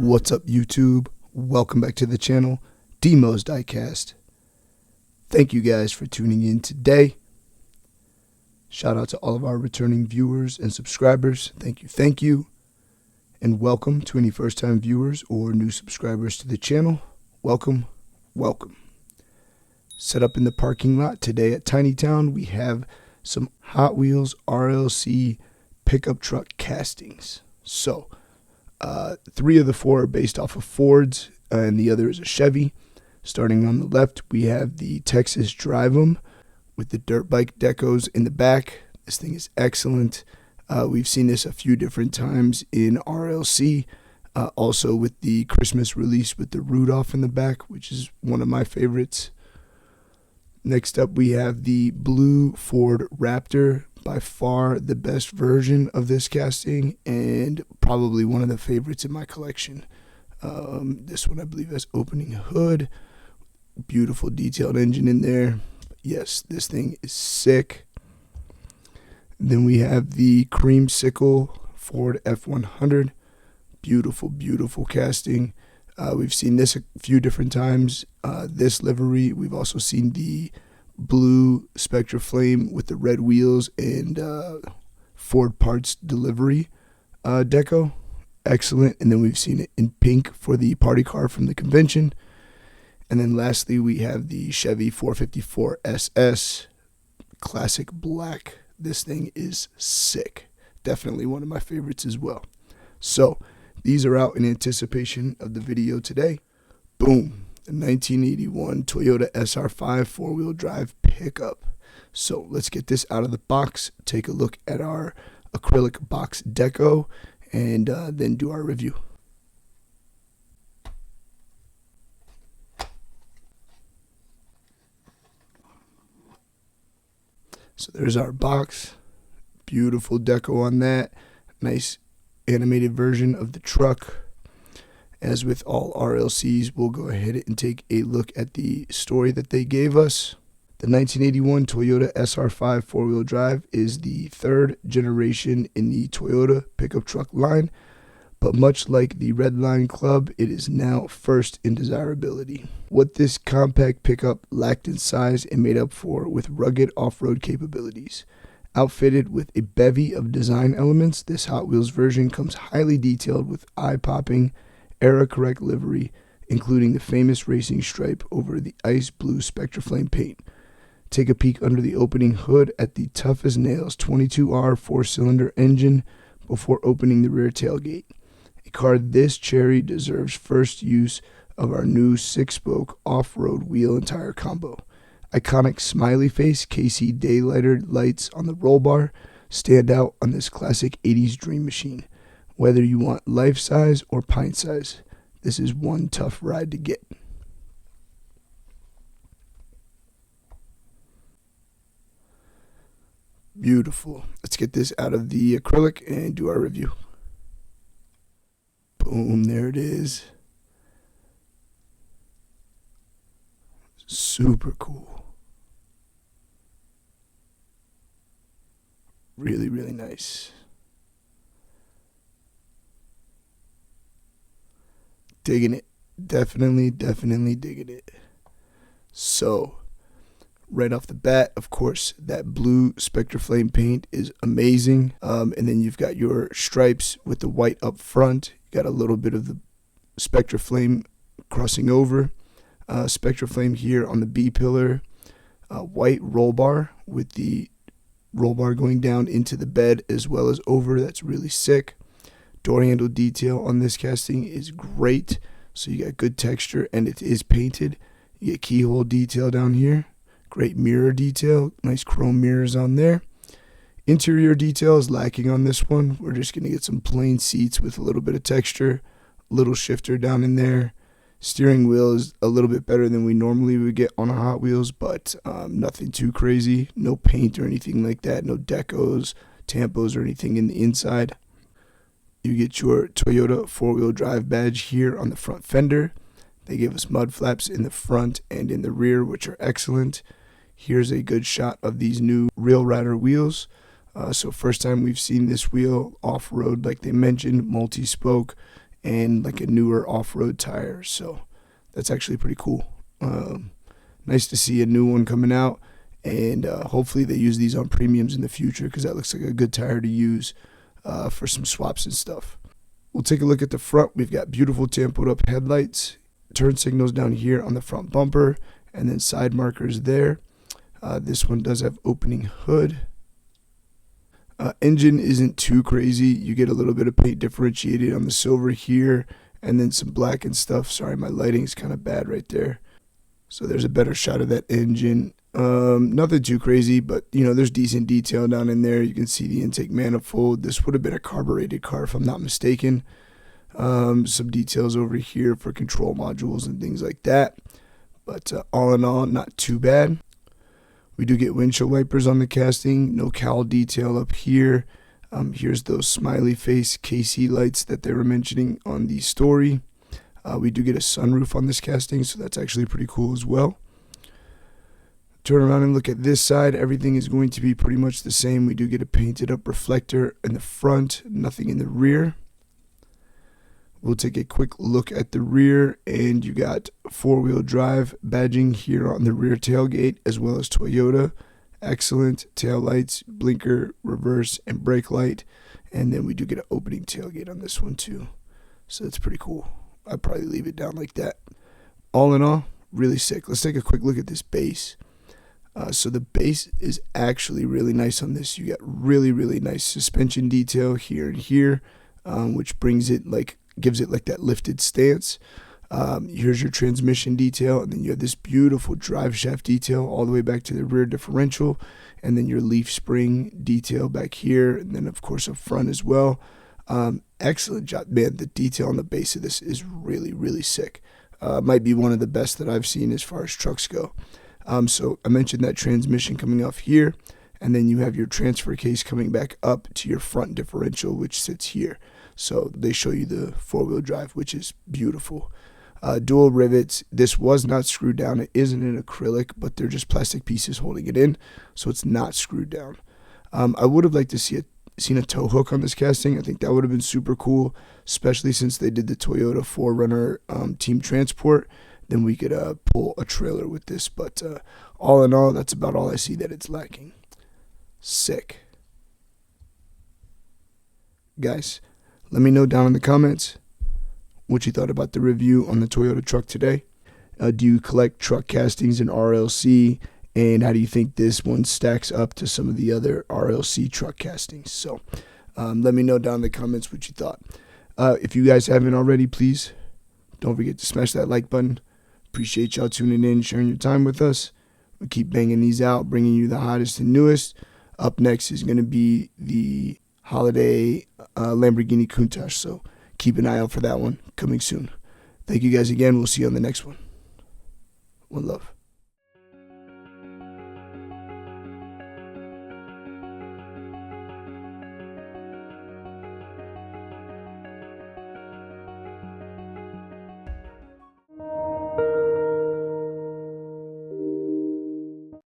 What's up, YouTube? Welcome back to the channel, Demo's Diecast. Thank you guys for tuning in today. Shout out to all of our returning viewers and subscribers. Thank you. And welcome to any first-time viewers or new subscribers to the channel. Welcome. Set up in the parking lot today at Tiny Town, we have some Hot Wheels RLC pickup truck castings. So, 3 of the 4 are based off of Fords, and the other is a Chevy. Starting on the left, we have the Texas Drive 'em with the dirt bike decos in the back. This thing is excellent. We've seen this a few different times in RLC, also with the Christmas release with the Rudolph in the back, which is one of my favorites. Next up, we have the blue Ford Raptor, by far the best version of this casting and probably one of the favorites in my collection. This one I believe has opening hood, beautiful detailed engine in there. Yes, this thing is sick. Then we have the creamsicle Ford F100, beautiful casting. We've seen this a few different times. This livery, we've also seen the blue Spectra Flame with the red wheels and Ford Parts Delivery deco. Excellent. And then we've seen it in pink for the party car from the convention. And then lastly, we have the Chevy 454 SS classic black. This thing is sick. Definitely one of my favorites as well. So these are out in anticipation of the video today. Boom. The 1981 Toyota SR5 4-wheel drive pickup. So let's get this out of the box, take a look at our acrylic box deco, and then do our review. So there's our box. Beautiful deco on that. Nice animated version of the truck. As with all RLCs, we'll go ahead and take a look at the story that they gave us. The 1981 Toyota SR5 4-wheel drive is the 3rd generation in the Toyota pickup truck line, but much like the Redline Club, it is now first in desirability. What this compact pickup lacked in size and made up for with rugged off-road capabilities. Outfitted with a bevy of design elements, this Hot Wheels version comes highly detailed with eye-popping, era-correct livery, including the famous racing stripe over the ice blue Spectra Flame paint. Take a peek under the opening hood at the tough-as-nails 22R 4-cylinder engine before opening the rear tailgate. A car this cherry deserves first use of our new 6-spoke off-road wheel and tire combo. Iconic smiley face KC daylighter lights on the roll bar stand out on this classic 80s dream machine. Whether you want life size or pint size, this is one tough ride to get. Beautiful. Let's get this out of the acrylic and do our review. Boom, there it is. Super cool. Really nice. Digging it. Definitely digging it. So, right off the bat, of course, that blue Spectra Flame paint is amazing. And then you've got your stripes with the white up front. You got a little bit of the Spectra Flame crossing over. Spectra Flame here on the B pillar. White roll bar with the roll bar going down into the bed as well as over. That's really sick. Door handle detail on this casting is great. So you got good texture and it is painted. You get keyhole detail down here. Great mirror detail. Nice chrome mirrors on there. Interior detail is lacking on this one. We're just going to get some plain seats with a little bit of texture. Little shifter down in there. Steering wheel is a little bit better than we normally would get on a Hot Wheels, but nothing too crazy. No paint or anything like that. No decos, tampos, or anything in the inside. You get your Toyota 4-wheel drive badge here on the front fender. They give us mud flaps in the front and in the rear, which are excellent. Here's a good shot of these new Rail Rider wheels. So first time we've seen this wheel off-road, like they mentioned, multi-spoke and like a newer off-road tire. So that's actually pretty cool. Nice to see a new one coming out, and hopefully they use these on premiums in the future, because that looks like a good tire to use for some swaps and stuff. We'll take a look at the front. We've got beautiful tampoed up headlights, turn signals down here on the front bumper, and then side markers there. This one does have opening hood. Engine isn't too crazy. You get a little bit of paint differentiated on the silver here, and then some black and stuff. Sorry, my lighting's kind of bad right there. So there's a better shot of that engine. Nothing too crazy, but there's decent detail down in there. You can see the intake manifold. This would have been a carbureted car if I'm not mistaken. Some details over here for control modules and things like that. But all in all, not too bad. We do get windshield wipers on the casting. No cowl detail up here. Here's those smiley face KC lights that they were mentioning on the story. We do get a sunroof on this casting, so that's actually pretty cool as well. Turn around and look at this side. Everything is going to be pretty much the same. We do get a painted up reflector in the front, nothing in the rear. We'll take a quick look at the rear, and you got 4-wheel drive badging here on the rear tailgate, as well as Toyota. Excellent tail lights, blinker, reverse, and brake light. And then we do get an opening tailgate on this one too. So that's pretty cool. I'd probably leave it down like that. All in all, really sick. Let's take a quick look at this base. So the base is actually really nice on this. You got really, really nice suspension detail here and here, which gives it like that lifted stance. Here's your transmission detail, and then you have this beautiful drive shaft detail all the way back to the rear differential, and then your leaf spring detail back here, and then of course up front as well. Excellent job, man. The detail on the base of this is really, really sick. Might be one of the best that I've seen as far as trucks go. So I mentioned that transmission coming off here, and then you have your transfer case coming back up to your front differential, which sits here. So they show you the 4-wheel drive, which is beautiful. Dual rivets. This was not screwed down. It isn't an acrylic, but they're just plastic pieces holding it in, so it's not screwed down. I would have liked to seen a tow hook on this casting. I think that would have been super cool, especially since they did the Toyota 4Runner Team Transport. Then we could pull a trailer with this. But all in all, that's about all I see that it's lacking. Sick. Guys, let me know down in the comments what you thought about the review on the Toyota truck today. Do you collect truck castings in RLC? And how do you think this one stacks up to some of the other RLC truck castings? So let me know down in the comments what you thought. If you guys haven't already, please don't forget to smash that like button. Appreciate y'all tuning in, sharing your time with us. We keep banging these out, bringing you the hottest and newest. Up next is going to be the holiday Lamborghini Countach, so keep an eye out for that one coming soon. Thank you guys again. We'll see you on the next one. One love.